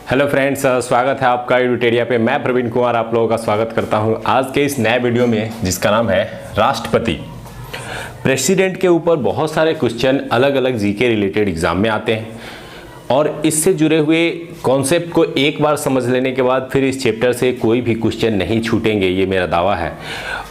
Hello friends, स्वागत है आपका यूटेरिया पे। मैं प्रवीण कुमार आप लोगों का स्वागत करता हूं आज के इस नए वीडियो में, जिसका नाम है राष्ट्रपति। प्रेसिडेंट के ऊपर बहुत सारे क्वेश्चन अलग अलग जीके रिलेटेड एग्जाम में आते हैं और इससे जुड़े हुए कॉन्सेप्ट को एक बार समझ लेने के बाद फिर इस चैप्टर से कोई भी क्वेश्चन नहीं छूटेंगे, ये मेरा दावा है।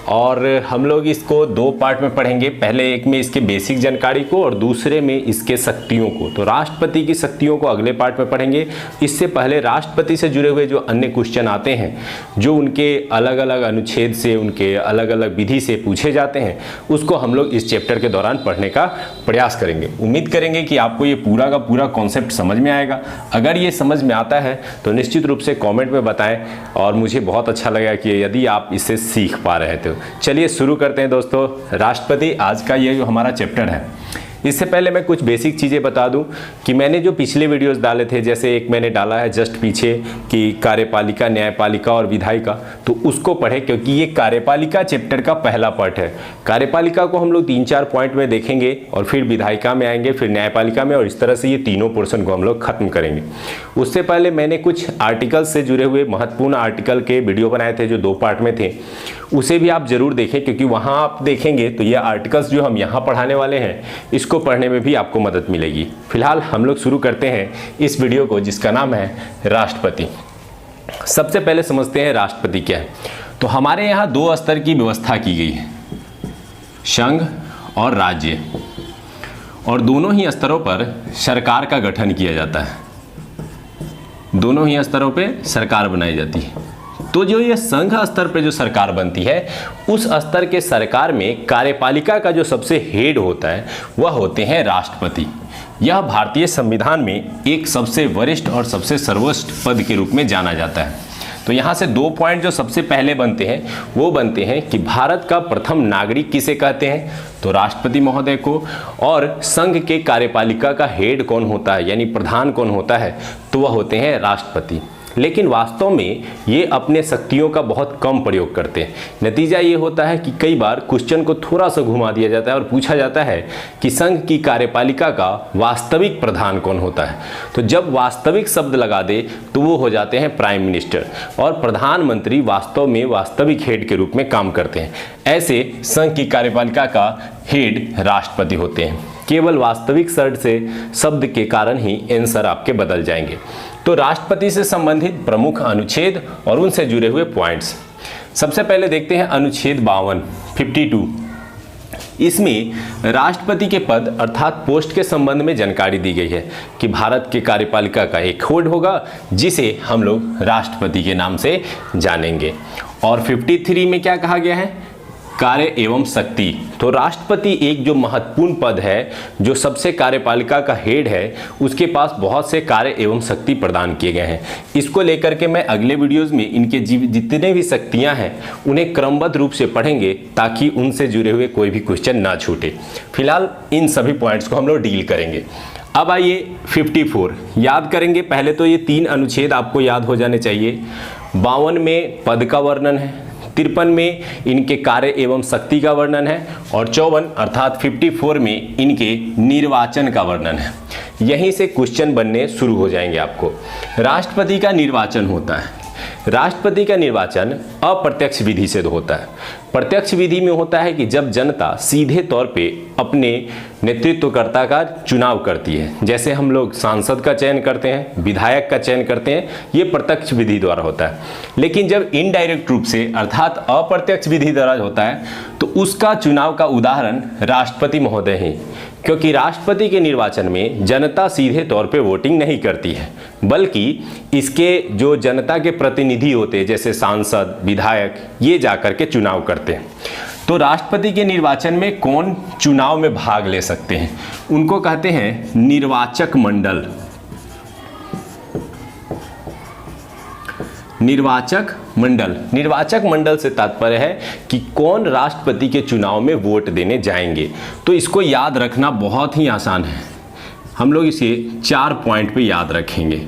और हम लोग इसको दो पार्ट में पढ़ेंगे, पहले एक में इसके बेसिक जानकारी को और दूसरे में इसके शक्तियों को। तो राष्ट्रपति की शक्तियों को अगले पार्ट में पढ़ेंगे। इससे पहले राष्ट्रपति से जुड़े हुए जो अन्य क्वेश्चन आते हैं, जो उनके अलग अलग अनुच्छेद से, उनके अलग अलग विधि से पूछे जाते हैं, उसको हम लोग इस चैप्टर के दौरान पढ़ने का प्रयास करेंगे। उम्मीद करेंगे कि आपको ये पूरा का पूरा कॉन्सेप्ट समझ में आएगा। अगर ये समझ में आता है तो निश्चित रूप से कमेंट में बताएं और मुझे बहुत अच्छा लगेगा कि यदि आप इससे सीख पा रहे थे। चलिए शुरू करते हैं दोस्तों। राष्ट्रपति आज का ये जो हमारा चैप्टर है, इससे पहले मैं कुछ बेसिक चीज़ें बता दूं कि मैंने जो पिछले वीडियोस डाले थे, जैसे एक मैंने डाला है जस्ट पीछे कि कार्यपालिका, न्यायपालिका और विधायिका, तो उसको पढ़े क्योंकि ये कार्यपालिका चैप्टर का पहला पार्ट है। कार्यपालिका को हम लोग 3-4 पॉइंट में देखेंगे और फिर विधायिका में आएंगे, फिर न्यायपालिका में, और इस तरह से ये तीनों पोर्शन को हम लोग खत्म करेंगे। उससे पहले मैंने कुछ आर्टिकल से जुड़े हुए महत्वपूर्ण आर्टिकल के वीडियो बनाए थे जो 2 पार्ट में थे, उसे भी आप जरूर देखें क्योंकि वहाँ आप देखेंगे तो ये आर्टिकल्स जो हम यहाँ पढ़ाने वाले हैं, इसको पढ़ने में भी आपको मदद मिलेगी। फिलहाल हम लोग शुरू करते हैं इस वीडियो को, जिसका नाम है राष्ट्रपति। सबसे पहले समझते हैं राष्ट्रपति क्या है। तो हमारे यहाँ 2 स्तर की व्यवस्था की गई है, संघ और राज्य, और दोनों ही स्तरों पर सरकार का गठन किया जाता है। दोनों ही स्तरों पर सरकार बनाई जाती है। तो जो ये संघ स्तर पे जो सरकार बनती है, उस स्तर के सरकार में कार्यपालिका का जो सबसे हेड होता है वह होते हैं राष्ट्रपति। यह भारतीय संविधान में एक सबसे वरिष्ठ और सबसे सर्वोच्च पद के रूप में जाना जाता है। तो यहाँ से 2 पॉइंट जो सबसे पहले बनते हैं वो बनते हैं कि भारत का प्रथम नागरिक किसे कहते हैं, तो राष्ट्रपति महोदय को। और संघ के कार्यपालिका का हेड कौन होता है, यानी प्रधान कौन होता है, तो वह होते हैं राष्ट्रपति। लेकिन वास्तव में ये अपने शक्तियों का बहुत कम प्रयोग करते हैं। नतीजा ये होता है कि कई बार क्वेश्चन को थोड़ा सा घुमा दिया जाता है और पूछा जाता है कि संघ की कार्यपालिका का वास्तविक प्रधान कौन होता है। तो जब वास्तविक शब्द लगा दे तो वो हो जाते हैं प्राइम मिनिस्टर, और प्रधानमंत्री वास्तव में वास्तविक हेड के रूप में काम करते हैं। ऐसे संघ की कार्यपालिका का हेड राष्ट्रपति होते हैं। केवल वास्तविक शब्द के कारण ही आंसर आपके बदल जाएंगे। तो राष्ट्रपति से संबंधित प्रमुख अनुच्छेद और उनसे जुड़े हुए पॉइंट्स। सबसे पहले देखते हैं अनुच्छेद 52 इसमें राष्ट्रपति के पद अर्थात पोस्ट के संबंध में जानकारी दी गई है कि भारत के कार्यपालिका का एक हेड होगा जिसे हम लोग राष्ट्रपति के नाम से जानेंगे। और 53 में क्या कहा गया है, कार्य एवं शक्ति। तो राष्ट्रपति एक जो महत्वपूर्ण पद है, जो सबसे कार्यपालिका का हेड है, उसके पास बहुत से कार्य एवं शक्ति प्रदान किए गए हैं। इसको लेकर के मैं अगले वीडियोस में इनके जितने भी शक्तियां हैं उन्हें क्रमबद्ध रूप से पढ़ेंगे ताकि उनसे जुड़े हुए कोई भी क्वेश्चन ना छूटे। फिलहाल इन सभी पॉइंट्स को हम लोग डील करेंगे। अब आइए 54 याद करेंगे। पहले तो ये 3 अनुच्छेद आपको याद हो जाने चाहिए। 52 में पद का वर्णन है, 53 में इनके कार्य एवं शक्ति का वर्णन है, और 54 अर्थात 54 में इनके निर्वाचन का वर्णन है। यहीं से क्वेश्चन बनने शुरू हो जाएंगे आपको। राष्ट्रपति का निर्वाचन होता है। राष्ट्रपति का निर्वाचन अप्रत्यक्ष विधि से होता है। प्रत्यक्ष विधि में होता है कि जब जनता सीधे तौर पे अपने नेतृत्वकर्ता का चुनाव करती है, जैसे हम लोग सांसद का चयन करते हैं, विधायक का चयन करते हैं, ये प्रत्यक्ष विधि द्वारा होता है। लेकिन जब इनडायरेक्ट रूप से अर्थात अप्रत्यक्ष विधि द्वारा होता है तो उसका चुनाव का उदाहरण राष्ट्रपति महोदय हैं, क्योंकि राष्ट्रपति के निर्वाचन में जनता सीधे तौर पे वोटिंग नहीं करती है, बल्कि इसके जो जनता के प्रतिनिधि होते हैं जैसे सांसद, विधायक, ये जाकर के चुनाव करते हैं। तो राष्ट्रपति के निर्वाचन में कौन चुनाव में भाग ले सकते हैं, उनको कहते हैं निर्वाचक मंडल। निर्वाचक मंडल, निर्वाचक मंडल से तात्पर्य है कि कौन राष्ट्रपति के चुनाव में वोट देने जाएंगे। तो इसको याद रखना बहुत ही आसान है। हम लोग इसे 4 पॉइंट पे याद रखेंगे।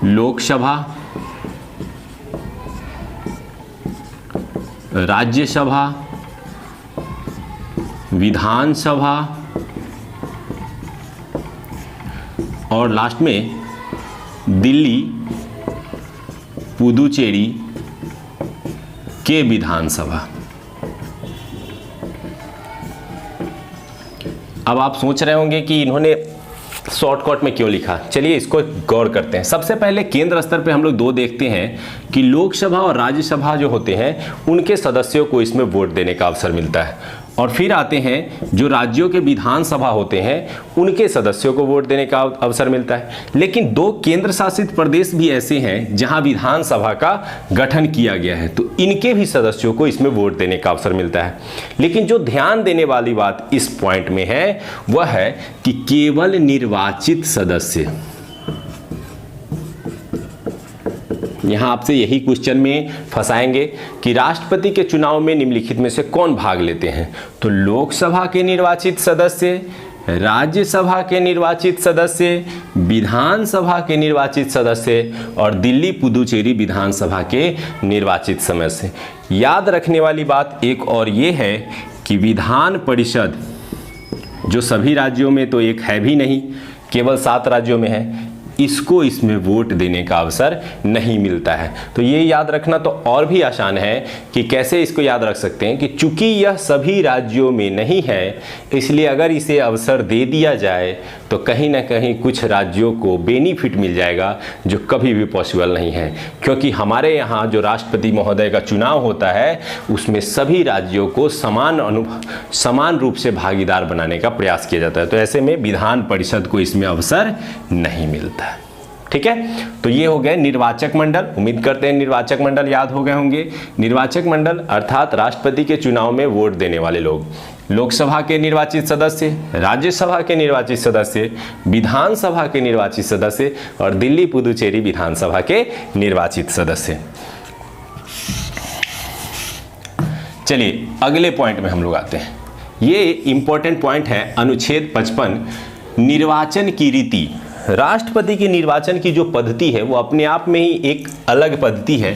लोकसभा, राज्यसभा, विधानसभा और लास्ट में दिल्ली पुदुचेरी के विधानसभा। अब आप सोच रहे होंगे कि इन्होंने शॉर्टकट में क्यों लिखा। चलिए इसको गौर करते हैं। सबसे पहले केंद्र स्तर पे हम लोग दो देखते हैं कि लोकसभा और राज्यसभा जो होते हैं उनके सदस्यों को इसमें वोट देने का अवसर मिलता है, और फिर आते हैं जो राज्यों के विधानसभा होते हैं उनके सदस्यों को वोट देने का अवसर मिलता है। लेकिन दो केंद्र शासित प्रदेश भी ऐसे हैं जहां विधानसभा का गठन किया गया है, तो इनके भी सदस्यों को इसमें वोट देने का अवसर मिलता है। लेकिन जो ध्यान देने वाली बात इस पॉइंट में है वह है कि केवल निर्वाचित सदस्य, यहां आपसे यही क्वेश्चन में फंसाएंगे कि राष्ट्रपति के चुनाव में निम्नलिखित में से कौन भाग लेते हैं। तो लोकसभा के निर्वाचित सदस्य, राज्यसभा के निर्वाचित सदस्य, विधानसभा के निर्वाचित सदस्य और दिल्ली पुदुचेरी विधानसभा के निर्वाचित सदस्य। याद रखने वाली बात एक और ये है कि विधान परिषद जो सभी राज्यों में तो एक है भी नहीं, केवल 7 राज्यों में है, इसको इसमें वोट देने का अवसर नहीं मिलता है। तो ये याद रखना तो और भी आसान है कि कैसे इसको याद रख सकते हैं कि चूंकि यह सभी राज्यों में नहीं है, इसलिए अगर इसे अवसर दे दिया जाए तो कहीं ना कहीं कुछ राज्यों को बेनिफिट मिल जाएगा जो कभी भी पॉसिबल नहीं है, क्योंकि हमारे यहाँ जो राष्ट्रपति महोदय का चुनाव होता है उसमें सभी राज्यों को समान रूप से भागीदार बनाने का प्रयास किया जाता है। तो ऐसे में विधान परिषद को इसमें अवसर नहीं मिलता। ठीक है, तो ये हो गए निर्वाचक मंडल। उम्मीद करते हैं निर्वाचक मंडल याद हो गए होंगे। निर्वाचक मंडल अर्थात राष्ट्रपति के चुनाव में वोट देने वाले लोग, लोकसभा के निर्वाचित सदस्य, राज्यसभा के निर्वाचित सदस्य, विधानसभा के निर्वाचित सदस्य और दिल्ली पुदुचेरी विधानसभा के निर्वाचित सदस्य। चलिए अगले पॉइंट में हम लोग आते हैं। ये इंपॉर्टेंट पॉइंट है अनुच्छेद 55, निर्वाचन की रीति। राष्ट्रपति के निर्वाचन की जो पद्धति है वो अपने आप में ही एक अलग पद्धति है,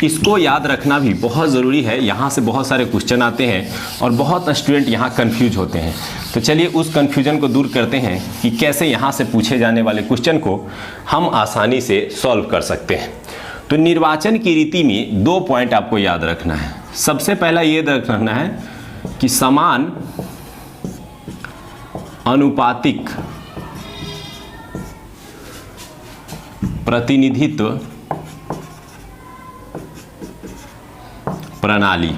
इसको याद रखना भी बहुत ज़रूरी है। यहाँ से बहुत सारे क्वेश्चन आते हैं और बहुत स्टूडेंट यहाँ कंफ्यूज होते हैं। तो चलिए उस कंफ्यूजन को दूर करते हैं कि कैसे यहाँ से पूछे जाने वाले क्वेश्चन को हम आसानी से सॉल्व कर सकते हैं। तो निर्वाचन की रीति में 2 पॉइंट आपको याद रखना है। सबसे पहला ये रखना है कि समान अनुपातिक प्रतिनिधित्व प्रणाली।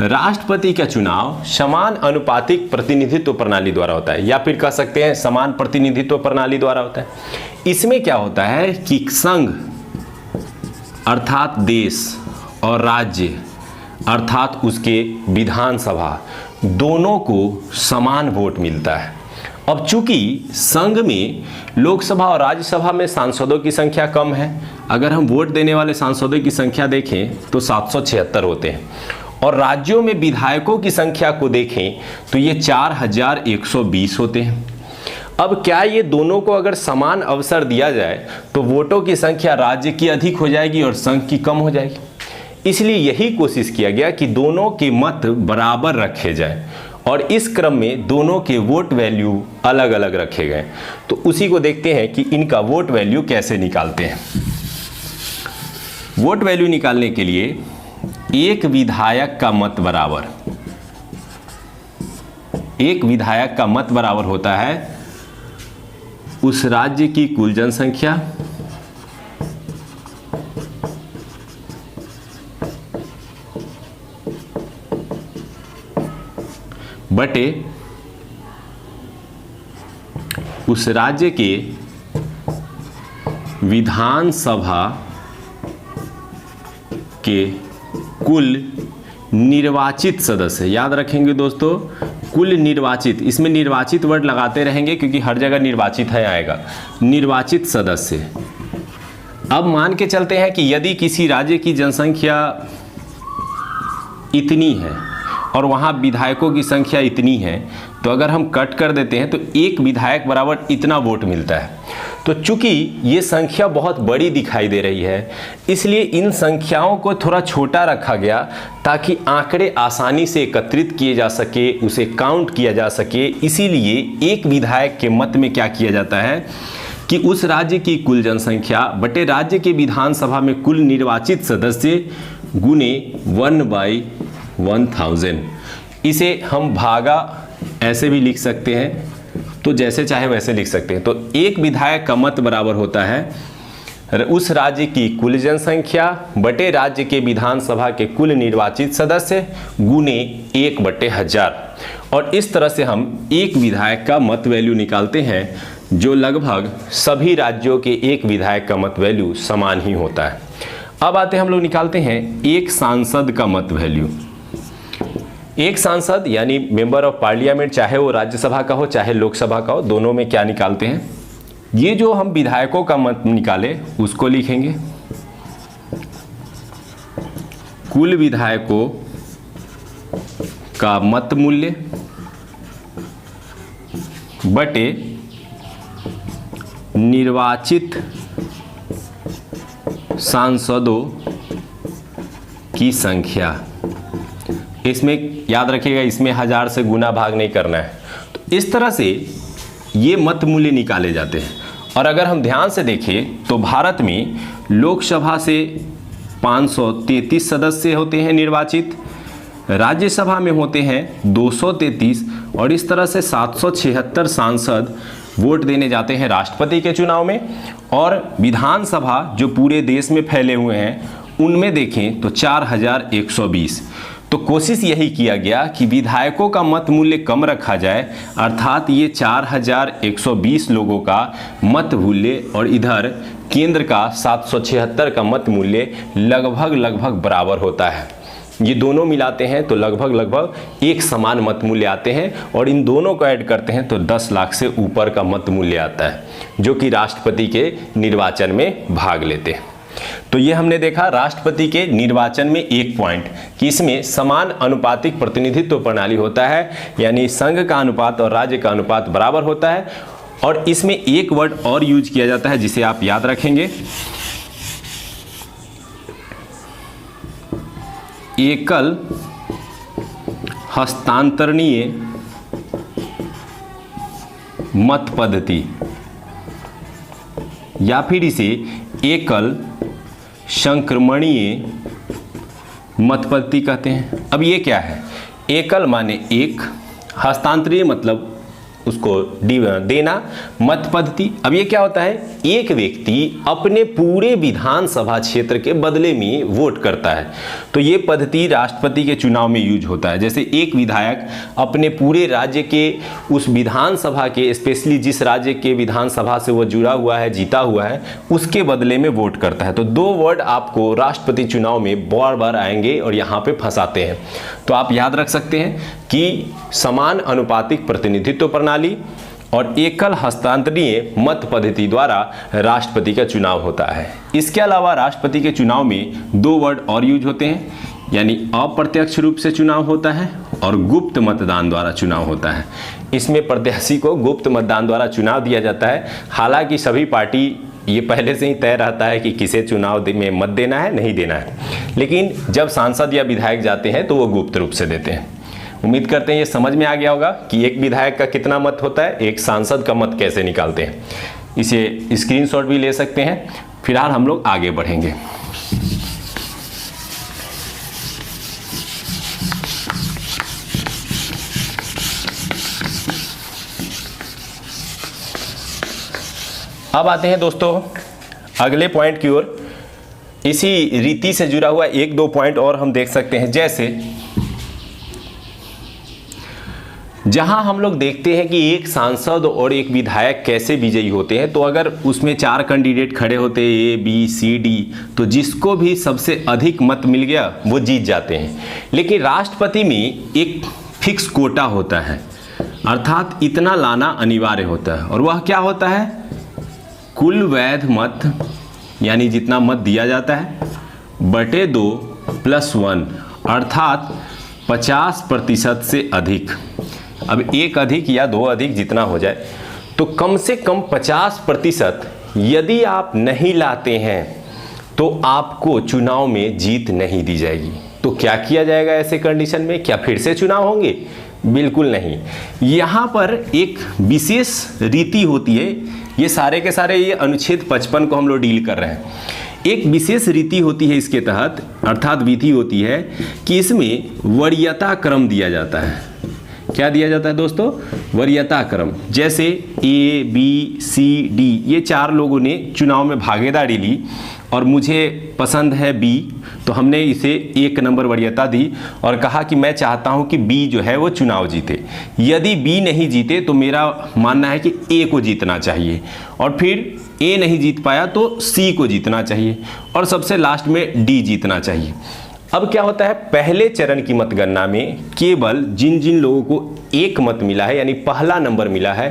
राष्ट्रपति का चुनाव समान अनुपातिक प्रतिनिधित्व प्रणाली द्वारा होता है, या फिर कह सकते हैं समान प्रतिनिधित्व प्रणाली द्वारा होता है। इसमें क्या होता है कि संघ अर्थात देश और राज्य अर्थात उसके विधानसभा दोनों को समान वोट मिलता है। अब चूंकि संघ में लोकसभा और राज्यसभा में सांसदों की संख्या कम है, अगर हम वोट देने वाले सांसदों की संख्या देखें तो 776 होते हैं, और राज्यों में विधायकों की संख्या को देखें तो ये 4120 होते हैं। अब क्या ये दोनों को अगर समान अवसर दिया जाए तो वोटों की संख्या राज्य की अधिक हो जाएगी और संघ की कम हो जाएगी। इसलिए यही कोशिश किया गया कि दोनों के मत बराबर रखे जाए, और इस क्रम में दोनों के वोट वैल्यू अलग अलग रखे गए। तो उसी को देखते हैं कि इनका वोट वैल्यू कैसे निकालते हैं। वोट वैल्यू निकालने के लिए एक विधायक का मत बराबर, एक विधायक का मत बराबर होता है उस राज्य की कुल जनसंख्या बटे उस राज्य के विधानसभा के कुल निर्वाचित सदस्य। याद रखेंगे दोस्तों, कुल निर्वाचित, इसमें निर्वाचित वर्ड लगाते रहेंगे क्योंकि हर जगह निर्वाचित है आएगा, निर्वाचित सदस्य। अब मान के चलते हैं कि यदि किसी राज्य की जनसंख्या इतनी है और वहाँ विधायकों की संख्या इतनी है, तो अगर हम कट कर देते हैं तो एक विधायक बराबर इतना वोट मिलता है। तो चूंकि ये संख्या बहुत बड़ी दिखाई दे रही है, इसलिए इन संख्याओं को थोड़ा छोटा रखा गया ताकि आंकड़े आसानी से एकत्रित किए जा सके, उसे काउंट किया जा सके। इसीलिए एक विधायक के मत में क्या किया जाता है कि उस राज्य की कुल जनसंख्या बटे राज्य के विधानसभा में कुल निर्वाचित सदस्य गुने 1/1000। इसे हम भागा ऐसे भी लिख सकते हैं, तो जैसे चाहे वैसे लिख सकते हैं। तो एक विधायक का मत बराबर होता है उस राज्य की कुल जनसंख्या बटे राज्य के विधानसभा के कुल निर्वाचित सदस्य गुने 1/1000। और इस तरह से हम एक विधायक का मत वैल्यू निकालते हैं, जो लगभग सभी राज्यों के एक विधायक का मत वैल्यू समान ही होता है। अब आते हैं हम लोग निकालते हैं एक सांसद का मत वैल्यू। एक सांसद यानी मेंबर ऑफ पार्लियामेंट, चाहे वो राज्यसभा का हो चाहे लोकसभा का हो, दोनों में क्या निकालते हैं, ये जो हम विधायकों का मत निकाले उसको लिखेंगे कुल विधायकों का मत मूल्य बटे निर्वाचित सांसदों की संख्या। इसमें याद रखिएगा, इसमें 1000 से गुना भाग नहीं करना है। तो इस तरह से ये मत मूल्य निकाले जाते हैं। और अगर हम ध्यान से देखें तो भारत में लोकसभा से 533 सदस्य होते हैं निर्वाचित, राज्यसभा में होते हैं 233, और इस तरह से 776 सांसद वोट देने जाते हैं राष्ट्रपति के चुनाव में। और विधानसभा जो पूरे देश में फैले हुए हैं उनमें देखें तो 4120। तो कोशिश यही किया गया कि विधायकों का मत मूल्य कम रखा जाए, अर्थात ये 4120 लोगों का मत मूल्य और इधर केंद्र का 776 का मत मूल्य लगभग बराबर होता है। ये दोनों मिलाते हैं तो लगभग एक समान मत मूल्य आते हैं, और इन दोनों को ऐड करते हैं तो 10 लाख से ऊपर का मत मूल्य आता है, जो कि राष्ट्रपति के निर्वाचन में भाग लेते हैं। तो ये हमने देखा राष्ट्रपति के निर्वाचन में एक पॉइंट कि इसमें समान अनुपातिक प्रतिनिधित्व प्रणाली होता है, यानी संघ का अनुपात और राज्य का अनुपात बराबर होता है। और इसमें एक वर्ड और यूज किया जाता है जिसे आप याद रखेंगे, एकल हस्तांतरणीय मत पद्धति, या फिर इसे एकल संक्रमणीय मत पद्धति कहते हैं। अब ये क्या है, एकल माने एक, हस्तांतरीय मतलब उसको देना, मत पद्धति। अब ये क्या होता है, एक व्यक्ति अपने पूरे विधानसभा क्षेत्र के बदले में वोट करता है। तो ये पद्धति राष्ट्रपति के चुनाव में यूज होता है। जैसे एक विधायक अपने पूरे राज्य के उस विधानसभा के, स्पेशली जिस राज्य के विधानसभा से वो जुड़ा हुआ है, जीता हुआ है, उसके बदले में वोट करता है। तो दो वर्ड आपको राष्ट्रपति चुनाव में बार बार आएंगे और यहाँ पे फंसाते हैं। तो आप याद रख सकते हैं कि समान अनुपातिक प्रतिनिधित्व प्रणाली और एकल हस्तांतरणीय मत पद्धति द्वारा राष्ट्रपति का चुनाव होता है। इसके अलावा राष्ट्रपति के चुनाव में दो वर्ड और यूज होते हैं, यानी अप्रत्यक्ष रूप से चुनाव होता है और गुप्त मतदान द्वारा चुनाव होता है। इसमें प्रत्याशी को गुप्त मतदान द्वारा चुनाव दिया जाता है। हालांकि सभी पार्टी ये पहले से ही तय रहता है कि किसे चुनाव में मत देना है, नहीं देना है, लेकिन जब सांसद या विधायक जाते हैं तो वो गुप्त रूप से देते हैं। उम्मीद करते हैं ये समझ में आ गया होगा कि एक विधायक का कितना मत होता है, एक सांसद का मत कैसे निकालते हैं। इसे स्क्रीनशॉट भी ले सकते हैं। फिलहाल हम लोग आगे बढ़ेंगे। अब आते हैं दोस्तों अगले पॉइंट की ओर। इसी रीति से जुड़ा हुआ एक दो पॉइंट और हम देख सकते हैं। जैसे जहां हम लोग देखते हैं कि एक सांसद और एक विधायक कैसे विजयी होते हैं, तो अगर उसमें 4 कैंडिडेट खड़े होते हैं A, B, C, D, तो जिसको भी सबसे अधिक मत मिल गया वो जीत जाते हैं। लेकिन राष्ट्रपति में एक फिक्स कोटा होता है, अर्थात इतना लाना अनिवार्य होता है, और वह क्या होता है, कुल वैध मत, यानी जितना मत दिया जाता है बटे 2 + 1, अर्थात 50% से अधिक। अब एक अधिक या दो अधिक जितना हो जाए, तो कम से कम 50% यदि आप नहीं लाते हैं तो आपको चुनाव में जीत नहीं दी जाएगी। तो क्या किया जाएगा ऐसे कंडीशन में, क्या फिर से चुनाव होंगे? बिल्कुल नहीं। यहाँ पर एक विशेष रीति होती है, ये सारे के सारे ये अनुच्छेद 55 को हम लोग डील कर रहे हैं। एक विशेष रीति होती है इसके तहत, अर्थात विधि होती है कि इसमें वरीयता क्रम दिया जाता है। क्या दिया जाता है दोस्तों? वरीयता क्रम। जैसे ए, बी, सी, डी, ये 4 लोगों ने चुनाव में भागीदारी ली और मुझे पसंद है बी, तो हमने इसे 1 नंबर वरीयता दी और कहा कि मैं चाहता हूं कि बी जो है वो चुनाव जीते। यदि बी नहीं जीते तो मेरा मानना है कि ए को जीतना चाहिए, और फिर ए नहीं जीत पाया तो सी को जीतना चाहिए, और सबसे लास्ट में डी जीतना चाहिए। अब क्या होता है, पहले चरण की मतगणना में केवल जिन जिन लोगों को 1 मत मिला है, यानी पहला नंबर मिला है,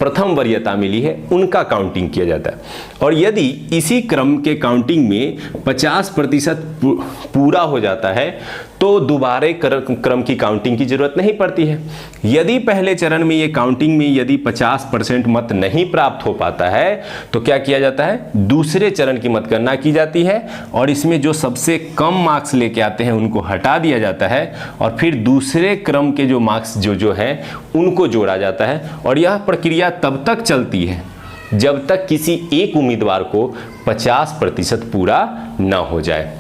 प्रथम वरीयता मिली है, उनका काउंटिंग किया जाता है। और यदि इसी क्रम के काउंटिंग में 50% पूरा हो जाता है तो दोबारे क्रम की काउंटिंग की जरूरत नहीं पड़ती है। यदि पहले चरण में ये काउंटिंग में यदि 50% मत नहीं प्राप्त हो पाता है तो क्या किया जाता है, दूसरे चरण की मतगणना की जाती है, और इसमें जो सबसे कम मार्क्स लेके आते हैं उनको हटा दिया जाता है, और फिर दूसरे क्रम के जो मार्क्स जो है उनको जोड़ा जाता है। और यह प्रक्रिया तब तक चलती है जब तक किसी एक उम्मीदवार को 50% पूरा न हो जाए।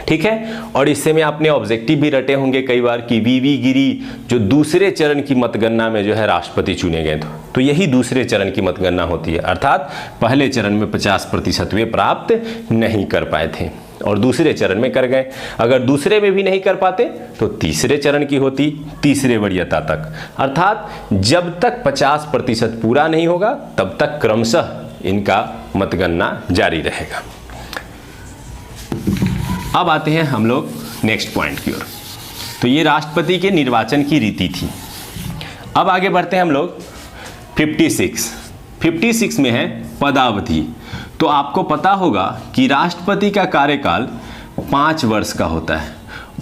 ठीक है। और इससे में आपने ऑब्जेक्टिव भी रटे होंगे कई बार कि वीवी गिरी जो दूसरे चरण की मतगणना में जो है राष्ट्रपति चुने गए, तो यही दूसरे चरण की मतगणना होती है। अर्थात पहले चरण में 50% वे प्राप्त नहीं कर पाए थे और दूसरे चरण में कर गए। अगर दूसरे में भी नहीं कर पाते तो तीसरे चरण की होती, तीसरे वरीयता तक। अर्थात जब तक 50% पूरा नहीं होगा तब तक क्रमशः इनका मतगणना जारी रहेगा। अब आते हैं हम लोग नेक्स्ट पॉइंट की ओर। तो ये राष्ट्रपति के निर्वाचन की रीति थी। अब आगे बढ़ते हैं हम लोग 56 में है पदावधि। तो आपको पता होगा कि राष्ट्रपति का कार्यकाल 5 वर्ष का होता है,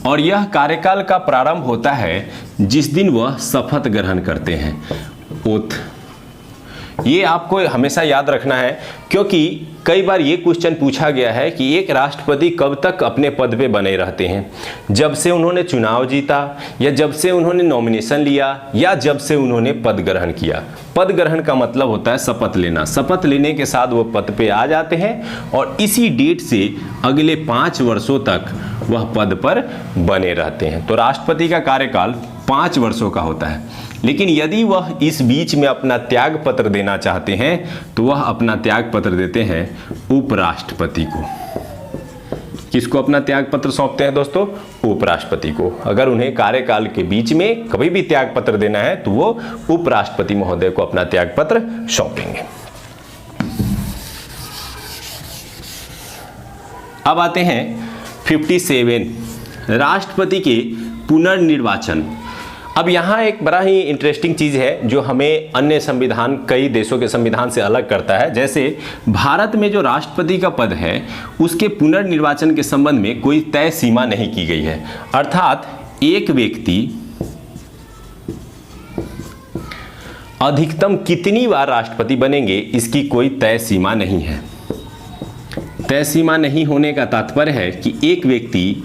और यह कार्यकाल का प्रारंभ होता है जिस दिन वह शपथ ग्रहण करते हैं, ओथ। ये आपको हमेशा याद रखना है, क्योंकि कई बार ये क्वेश्चन पूछा गया है कि एक राष्ट्रपति कब तक अपने पद पे बने रहते हैं, जब से उन्होंने चुनाव जीता, या जब से उन्होंने नॉमिनेशन लिया, या जब से उन्होंने पद ग्रहण किया। पद ग्रहण का मतलब होता है शपथ लेना। शपथ लेने के साथ वो पद पे आ जाते हैं और इसी डेट से अगले 5 वर्षों तक वह पद पर बने रहते हैं। तो राष्ट्रपति का कार्यकाल 5 वर्षों का होता है। लेकिन यदि वह इस बीच में अपना त्याग पत्र देना चाहते हैं तो वह अपना त्याग पत्र देते हैं उपराष्ट्रपति को। किसको अपना त्याग पत्र सौंपते हैं दोस्तों? उपराष्ट्रपति को। अगर उन्हें कार्यकाल के बीच में कभी भी त्याग पत्र देना है तो वो उपराष्ट्रपति महोदय को अपना त्याग पत्र सौंपेंगे। अब आते हैं 57 राष्ट्रपति के पुनर्निर्वाचन। अब यहाँ एक बड़ा ही इंटरेस्टिंग चीज़ है जो हमें अन्य संविधान, कई देशों के संविधान से अलग करता है। जैसे भारत में जो राष्ट्रपति का पद है उसके पुनर्निर्वाचन के संबंध में कोई तय सीमा नहीं की गई है। अर्थात एक व्यक्ति अधिकतम कितनी बार राष्ट्रपति बनेंगे इसकी कोई तय सीमा नहीं है। तय सीमा नहीं होने का तात्पर्य है कि एक व्यक्ति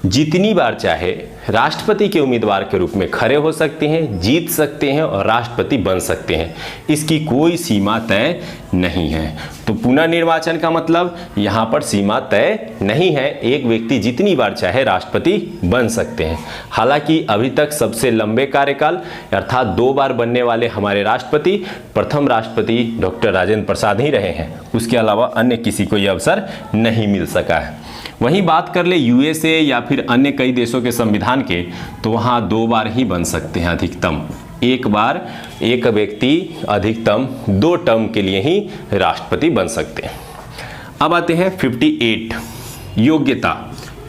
जितनी बार चाहे राष्ट्रपति के उम्मीदवार के रूप में खड़े हो सकते हैं, जीत सकते हैं और राष्ट्रपति बन सकते हैं। इसकी कोई सीमा तय नहीं है। तो पुनर्निर्वाचन का मतलब यहाँ पर सीमा तय नहीं है, एक व्यक्ति जितनी बार चाहे राष्ट्रपति बन सकते हैं। हालांकि अभी तक सबसे लंबे कार्यकाल अर्थात 2 बार बनने वाले हमारे राष्ट्रपति प्रथम राष्ट्रपति डॉक्टर राजेंद्र प्रसाद ही रहे हैं। उसके अलावा अन्य किसी को यह अवसर नहीं मिल सका है। वहीं बात कर ले यूएसए या फिर अन्य कई देशों के संविधान के, तो वहाँ 2 बार ही बन सकते हैं अधिकतम। एक बार एक व्यक्ति अधिकतम 2 टर्म के लिए ही राष्ट्रपति बन सकते हैं। अब आते हैं 58 योग्यता।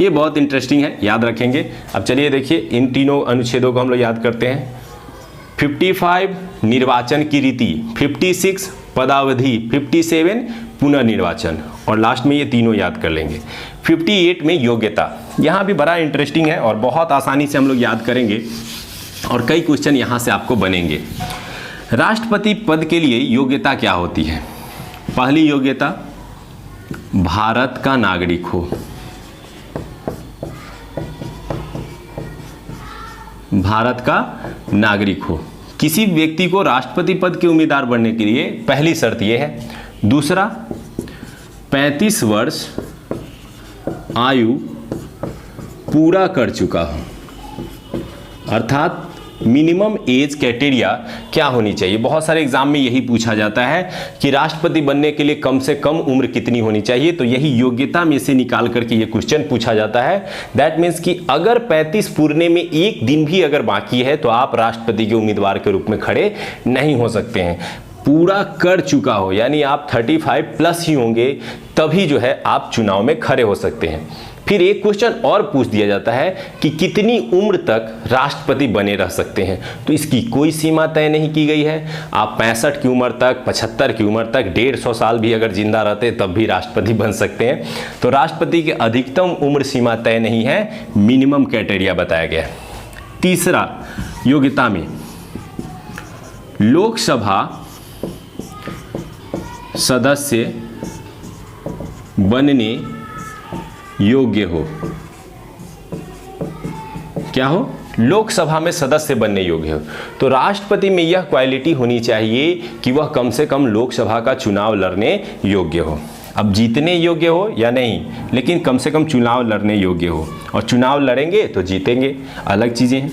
ये बहुत इंटरेस्टिंग है, याद रखेंगे। अब चलिए देखिए इन तीनों अनुच्छेदों को हम लोग याद करते हैं। 55 निर्वाचन की रीति, 56 पदावधि, 57 पुनर्निर्वाचन, और लास्ट में ये तीनों याद कर लेंगे। 58 में योग्यता, यहाँ भी बड़ा इंटरेस्टिंग है और बहुत आसानी से हम लोग याद करेंगे और कई क्वेश्चन यहाँ से आपको बनेंगे। राष्ट्रपति पद के लिए योग्यता क्या होती है? पहली योग्यता भारत का नागरिक हो। भारत का नागरिक हो। किसी व्यक्ति को राष्ट्रपति पद के उम्मीदवार बनने के लिए पहली शर्त यह है। दूसरा, 35 वर्ष आयु पूरा कर चुका हो, अर्थात मिनिमम एज क्राइटेरिया क्या होनी चाहिए। बहुत सारे एग्जाम में यही पूछा जाता है कि राष्ट्रपति बनने के लिए कम से कम उम्र कितनी होनी चाहिए, तो यही योग्यता में से निकाल करके ये क्वेश्चन पूछा जाता है। दैट मीन्स कि अगर 35 पूरने में एक दिन भी अगर बाकी है तो आप राष्ट्रपति के उम्मीदवार के रूप में खड़े नहीं हो सकते हैं। पूरा कर चुका हो, यानी आप 35 प्लस ही होंगे, तभी जो है आप चुनाव में खड़े हो सकते हैं। फिर एक क्वेश्चन और पूछ दिया जाता है कि कितनी उम्र तक राष्ट्रपति बने रह सकते हैं, तो इसकी कोई सीमा तय नहीं की गई है। आप 65 की उम्र तक, 75 की उम्र तक, 150 साल भी अगर जिंदा रहते तब भी राष्ट्रपति बन सकते हैं। तो राष्ट्रपति की अधिकतम उम्र सीमा तय नहीं है, मिनिमम क्राइटेरिया बताया गया है। तीसरा, योग्यता में लोकसभा सदस्य बनने योग्य हो। क्या हो? लोकसभा में सदस्य बनने योग्य हो। तो राष्ट्रपति में यह क्वालिटी होनी चाहिए कि वह कम से कम लोकसभा का चुनाव लड़ने योग्य हो। अब जीतने योग्य हो या नहीं, लेकिन कम से कम चुनाव लड़ने योग्य हो, और चुनाव लड़ेंगे तो जीतेंगे, अलग चीजें हैं।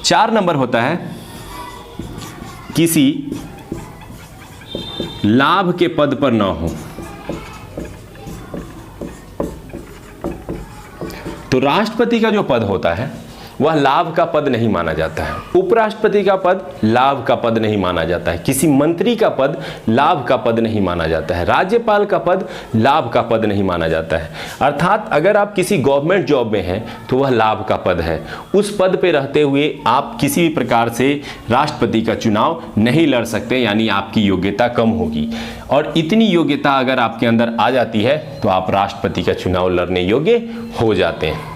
4 नंबर होता है किसी लाभ के पद पर न हो। तो राष्ट्रपति का जो पद होता है वह लाभ का पद नहीं माना जाता है। उपराष्ट्रपति का पद लाभ का पद नहीं माना जाता है। किसी मंत्री का पद लाभ का पद नहीं माना जाता है। राज्यपाल का पद लाभ का पद नहीं माना जाता है। अर्थात अगर आप किसी गवर्नमेंट जॉब में हैं तो वह लाभ का पद है। उस पद पे रहते हुए आप किसी भी प्रकार से राष्ट्रपति का चुनाव नहीं लड़ सकते, यानी आपकी योग्यता कम होगी। और इतनी योग्यता अगर आपके अंदर आ जाती है तो आप राष्ट्रपति का चुनाव लड़ने योग्य हो जाते हैं।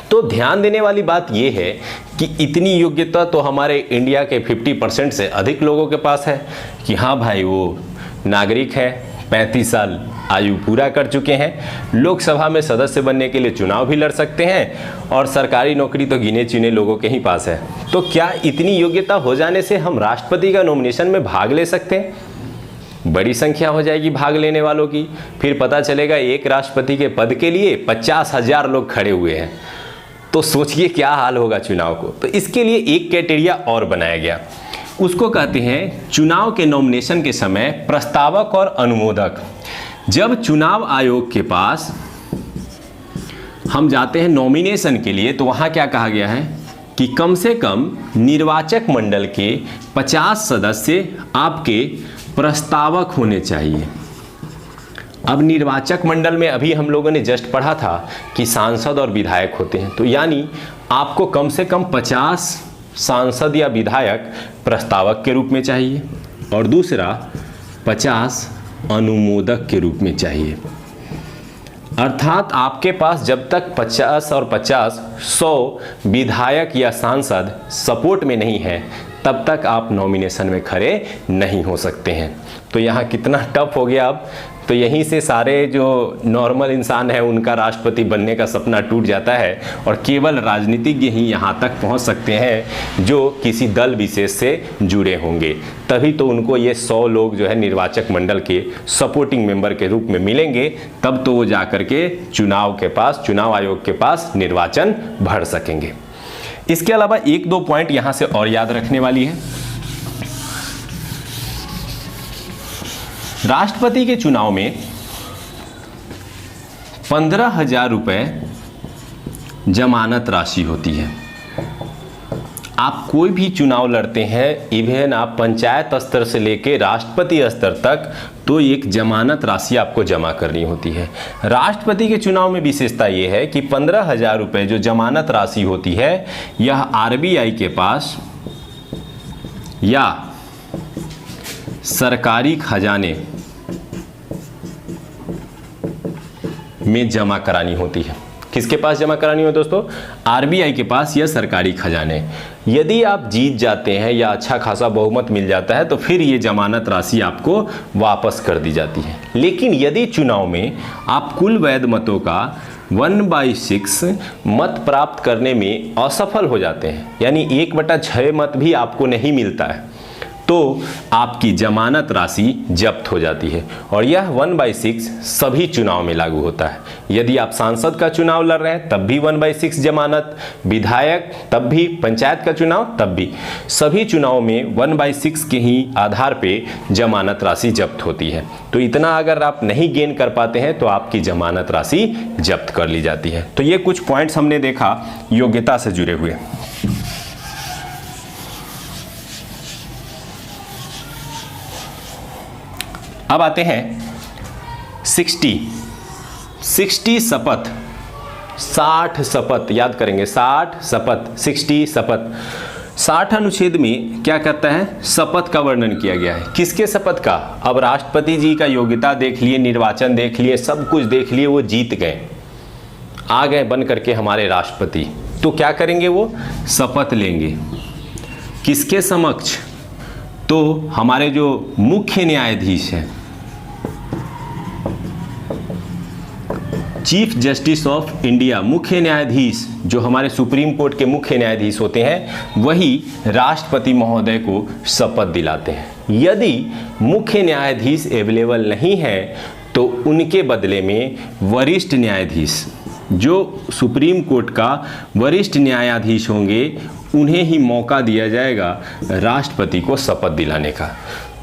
तो ध्यान देने वाली बात यह है कि इतनी योग्यता तो हमारे इंडिया के 50% से अधिक लोगों के पास है कि हाँ भाई, वो नागरिक है, 35 साल आयु पूरा कर चुके हैं, लोकसभा में सदस्य बनने के लिए चुनाव भी लड़ सकते हैं, और सरकारी नौकरी तो गिने चुने लोगों के ही पास है। तो क्या इतनी योग्यता हो जाने से हम राष्ट्रपति का नॉमिनेशन में भाग ले सकते हैं? बड़ी संख्या हो जाएगी भाग लेने वालों की। फिर पता चलेगा एक राष्ट्रपति के पद के लिए 50,000 लोग खड़े हुए हैं, तो सोचिए क्या हाल होगा चुनाव को। तो इसके लिए एक क्राइटेरिया और बनाया गया, उसको कहते हैं चुनाव के नॉमिनेशन के समय प्रस्तावक और अनुमोदक। जब चुनाव आयोग के पास हम जाते हैं नॉमिनेशन के लिए, तो वहां क्या कहा गया है कि कम से कम निर्वाचक मंडल के 50 सदस्य आपके प्रस्तावक होने चाहिए। अब निर्वाचक मंडल में अभी हम लोगों ने जस्ट पढ़ा था कि सांसद और विधायक होते हैं, तो यानी आपको कम से कम 50 सांसद या विधायक प्रस्तावक के रूप में चाहिए, और दूसरा 50 अनुमोदक के रूप में चाहिए। अर्थात आपके पास जब तक 50 और 50 100 विधायक या सांसद सपोर्ट में नहीं है, तब तक आप नॉमिनेशन में खड़े नहीं हो सकते हैं। तो यहाँ कितना टफ हो गया। अब तो यहीं से सारे जो नॉर्मल इंसान है उनका राष्ट्रपति बनने का सपना टूट जाता है, और केवल राजनीतिज्ञ ही यहाँ तक पहुँच सकते हैं जो किसी दल विशेष से जुड़े होंगे। तभी तो उनको ये 100 लोग जो है निर्वाचक मंडल के सपोर्टिंग मेंबर के रूप में मिलेंगे, तब तो वो जा कर के चुनाव आयोग के पास निर्वाचन भर सकेंगे। इसके अलावा 1-2 पॉइंट यहाँ से और याद रखने वाली है। राष्ट्रपति के चुनाव में 15,000 रुपये जमानत राशि होती है। आप कोई भी चुनाव लड़ते हैं, इवन आप पंचायत स्तर से लेकर राष्ट्रपति स्तर तक, तो एक जमानत राशि आपको जमा करनी होती है। राष्ट्रपति के चुनाव में विशेषता यह है कि 15,000 रुपये जो जमानत राशि होती है, यह RBI के पास या सरकारी खजाने में जमा करानी होती है। किसके पास जमा करानी हो दोस्तों? RBI के पास या सरकारी खजाने। यदि आप जीत जाते हैं या अच्छा खासा बहुमत मिल जाता है तो फिर ये जमानत राशि आपको वापस कर दी जाती है। लेकिन यदि चुनाव में आप कुल वैध मतों का 1/6 मत प्राप्त करने में असफल हो जाते हैं, यानी 1/6 मत भी आपको नहीं मिलता है, तो आपकी जमानत राशि जब्त हो जाती है। और यह 1/6 सभी चुनाव में लागू होता है। यदि आप सांसद का चुनाव लड़ रहे हैं तब भी 1/6 जमानत, विधायक तब भी, पंचायत का चुनाव तब भी, सभी चुनाव में 1/6 के ही आधार पे जमानत राशि जब्त होती है। तो इतना अगर आप नहीं गेन कर पाते हैं तो आपकी जमानत राशि जब्त कर ली जाती है। तो ये कुछ पॉइंट्स हमने देखा योग्यता से जुड़े हुए। अब आते हैं 60 शपथ, 60 शपथ याद करेंगे, 60 शपथ, 60 शपथ। 60 अनुच्छेद में क्या कहता है, शपथ का वर्णन किया गया है। किसके शपथ का? अब राष्ट्रपति जी का योग्यता देख लिए, निर्वाचन देख लिए, सब कुछ देख लिए, वो जीत गए, आ गए बन करके हमारे राष्ट्रपति, तो क्या करेंगे, वो शपथ लेंगे। किसके समक्ष? तो हमारे जो मुख्य न्यायाधीश हैं, चीफ जस्टिस ऑफ इंडिया, मुख्य न्यायाधीश जो हमारे सुप्रीम कोर्ट के मुख्य न्यायाधीश होते हैं, वही राष्ट्रपति महोदय को शपथ दिलाते हैं। यदि मुख्य न्यायाधीश अवेलेबल नहीं है तो उनके बदले में वरिष्ठ न्यायाधीश, जो सुप्रीम कोर्ट का वरिष्ठ न्यायाधीश होंगे, उन्हें ही मौका दिया जाएगा राष्ट्रपति को शपथ दिलाने का।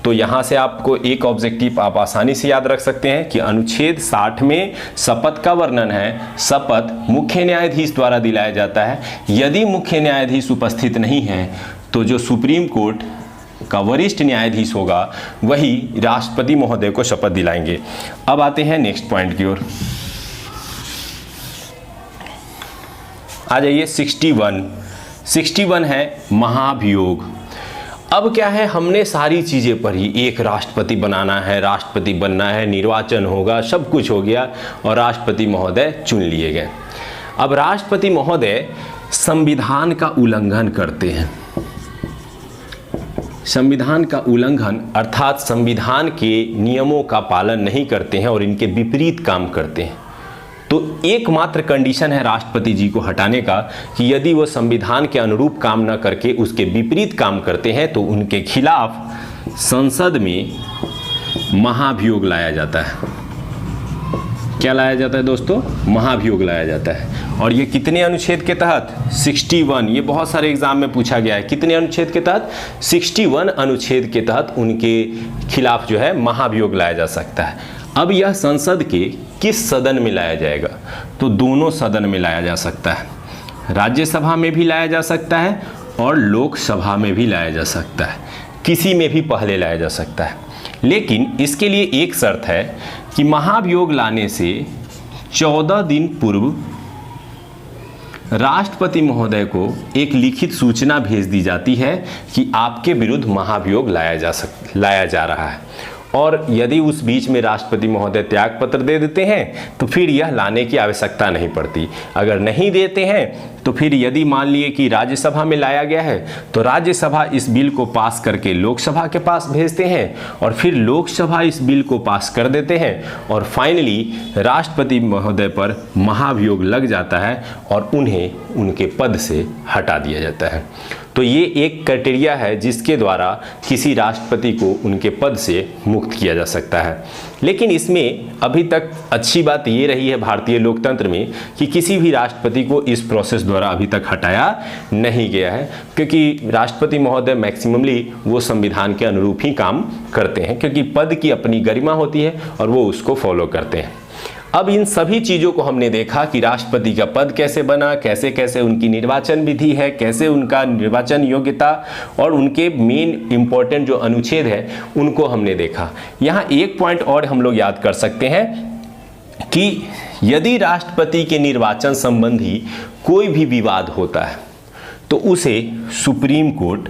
तो यहाँ से आपको एक ऑब्जेक्टिव आप आसानी से याद रख सकते हैं कि अनुच्छेद 60 में शपथ का वर्णन है, शपथ मुख्य न्यायाधीश द्वारा दिलाया जाता है। यदि मुख्य न्यायाधीश उपस्थित नहीं है तो जो सुप्रीम कोर्ट का वरिष्ठ न्यायाधीश होगा वही राष्ट्रपति महोदय को शपथ दिलाएंगे। अब आते हैं नेक्स्ट पॉइंट की ओर। आ जाइए 61 है महाभियोग। अब क्या है, हमने सारी चीज़ें पढ़ी, एक राष्ट्रपति बनाना है, राष्ट्रपति बनना है, निर्वाचन होगा, सब कुछ हो गया और राष्ट्रपति महोदय चुन लिए गए। अब राष्ट्रपति महोदय संविधान का उल्लंघन करते हैं। संविधान का उल्लंघन अर्थात संविधान के नियमों का पालन नहीं करते हैं और इनके विपरीत काम करते हैं। तो एकमात्र कंडीशन है राष्ट्रपति जी को हटाने का कि यदि वो संविधान के अनुरूप काम न करके उसके विपरीत काम करते हैं तो उनके खिलाफ संसद में महाभियोग लाया जाता है। क्या लाया जाता है दोस्तों? महाभियोग लाया जाता है। और ये कितने अनुच्छेद के तहत? 61। ये बहुत सारे एग्जाम में पूछा गया है। कितने अनुच्छेद के तहत? 61 अनुच्छेद के तहत उनके खिलाफ जो है महाभियोग लाया जा सकता है। अब यह संसद के किस सदन में लाया जाएगा? तो दोनों सदन में लाया जा सकता है, राज्यसभा में भी लाया जा सकता है और लोकसभा में भी लाया जा सकता है, किसी में भी पहले लाया जा सकता है। लेकिन इसके लिए एक शर्त है कि महाभियोग लाने से 14 दिन पूर्व राष्ट्रपति महोदय को एक लिखित सूचना भेज दी जाती है कि आपके विरुद्ध महाभियोग लाया जा रहा है। और यदि उस बीच में राष्ट्रपति महोदय त्याग पत्र दे देते हैं तो फिर यह लाने की आवश्यकता नहीं पड़ती। अगर नहीं देते हैं तो फिर यदि मान लिए कि राज्यसभा में लाया गया है तो राज्यसभा इस बिल को पास करके लोकसभा के पास भेजते हैं और फिर लोकसभा इस बिल को पास कर देते हैं और फाइनली राष्ट्रपति महोदय पर महाभियोग लग जाता है और उन्हें उनके पद से हटा दिया जाता है। तो ये एक क्राइटेरिया है जिसके द्वारा किसी राष्ट्रपति को उनके पद से मुक्त किया जा सकता है। लेकिन इसमें अभी तक अच्छी बात ये रही है भारतीय लोकतंत्र में कि किसी भी राष्ट्रपति को इस प्रोसेस द्वारा अभी तक हटाया नहीं गया है, क्योंकि राष्ट्रपति महोदय मैक्सिममली वो संविधान के अनुरूप ही काम करते हैं, क्योंकि पद की अपनी गरिमा होती है और वो उसको फॉलो करते हैं। अब इन सभी चीज़ों को हमने देखा कि राष्ट्रपति का पद कैसे बना, कैसे कैसे उनकी निर्वाचन विधि है, कैसे उनका निर्वाचन योग्यता और उनके मेन इंपॉर्टेंट जो अनुच्छेद है उनको हमने देखा। यहाँ एक पॉइंट और हम लोग याद कर सकते हैं कि यदि राष्ट्रपति के निर्वाचन संबंधी कोई भी विवाद होता है तो उसे सुप्रीम कोर्ट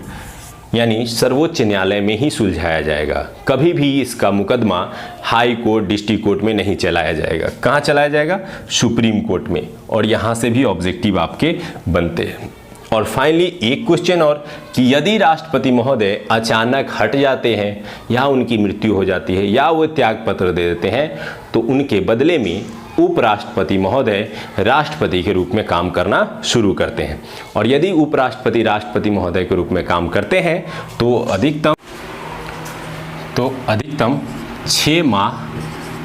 यानी सर्वोच्च न्यायालय में ही सुलझाया जाएगा। कभी भी इसका मुकदमा हाई कोर्ट, डिस्ट्रिक्ट कोर्ट में नहीं चलाया जाएगा। कहाँ चलाया जाएगा? सुप्रीम कोर्ट में। और यहाँ से भी ऑब्जेक्टिव आपके बनते हैं। और फाइनली एक क्वेश्चन और कि यदि राष्ट्रपति महोदय अचानक हट जाते हैं या उनकी मृत्यु हो जाती है या वो त्याग पत्र दे देते हैं तो उनके बदले में उपराष्ट्रपति महोदय राष्ट्रपति के रूप में काम करना शुरू करते हैं। और यदि उपराष्ट्रपति राष्ट्रपति महोदय के रूप में काम करते हैं तो अधिकतम 6 माह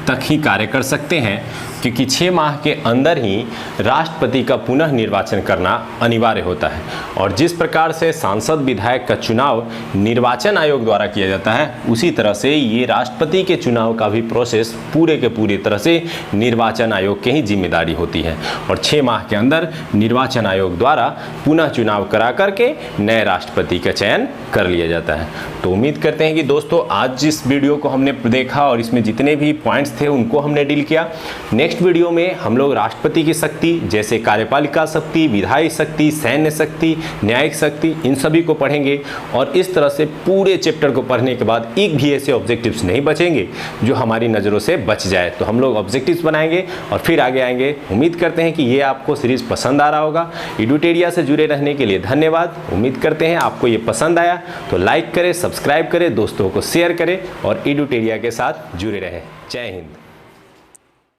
तक ही कार्य कर सकते हैं, क्योंकि 6 माह के अंदर ही राष्ट्रपति का पुनः निर्वाचन करना अनिवार्य होता है। और जिस प्रकार से सांसद विधायक का चुनाव निर्वाचन आयोग द्वारा किया जाता है, उसी तरह से ये राष्ट्रपति के चुनाव का भी प्रोसेस पूरे के पूरी तरह से निर्वाचन आयोग की ही जिम्मेदारी होती है। और 6 माह के अंदर निर्वाचन आयोग द्वारा पुनः चुनाव करा करके नए राष्ट्रपति का चयन कर लिया जाता है। तो उम्मीद करते हैं कि दोस्तों आज जिस वीडियो को हमने देखा और इसमें जितने भी पॉइंट्स थे उनको हमने डील किया। नेक्स्ट वीडियो में हम लोग राष्ट्रपति की शक्ति जैसे कार्यपालिका शक्ति, विधायी शक्ति, सैन्य शक्ति, न्यायिक शक्ति, इन सभी को पढ़ेंगे। और इस तरह से पूरे चैप्टर को पढ़ने के बाद एक भी ऐसे ऑब्जेक्टिव्स नहीं बचेंगे जो हमारी नज़रों से बच जाए। तो हम लोग ऑब्जेक्टिव्स बनाएंगे और फिर आगे आएंगे। उम्मीद करते हैं कि ये आपको सीरीज़ पसंद आ रहा होगा। एडुटेरिया से जुड़े रहने के लिए धन्यवाद। उम्मीद करते हैं आपको ये पसंद आया तो लाइक करें, सब्सक्राइब करें, दोस्तों को शेयर करें और एडुटेरिया के साथ जुड़े रहें। जय हिंद।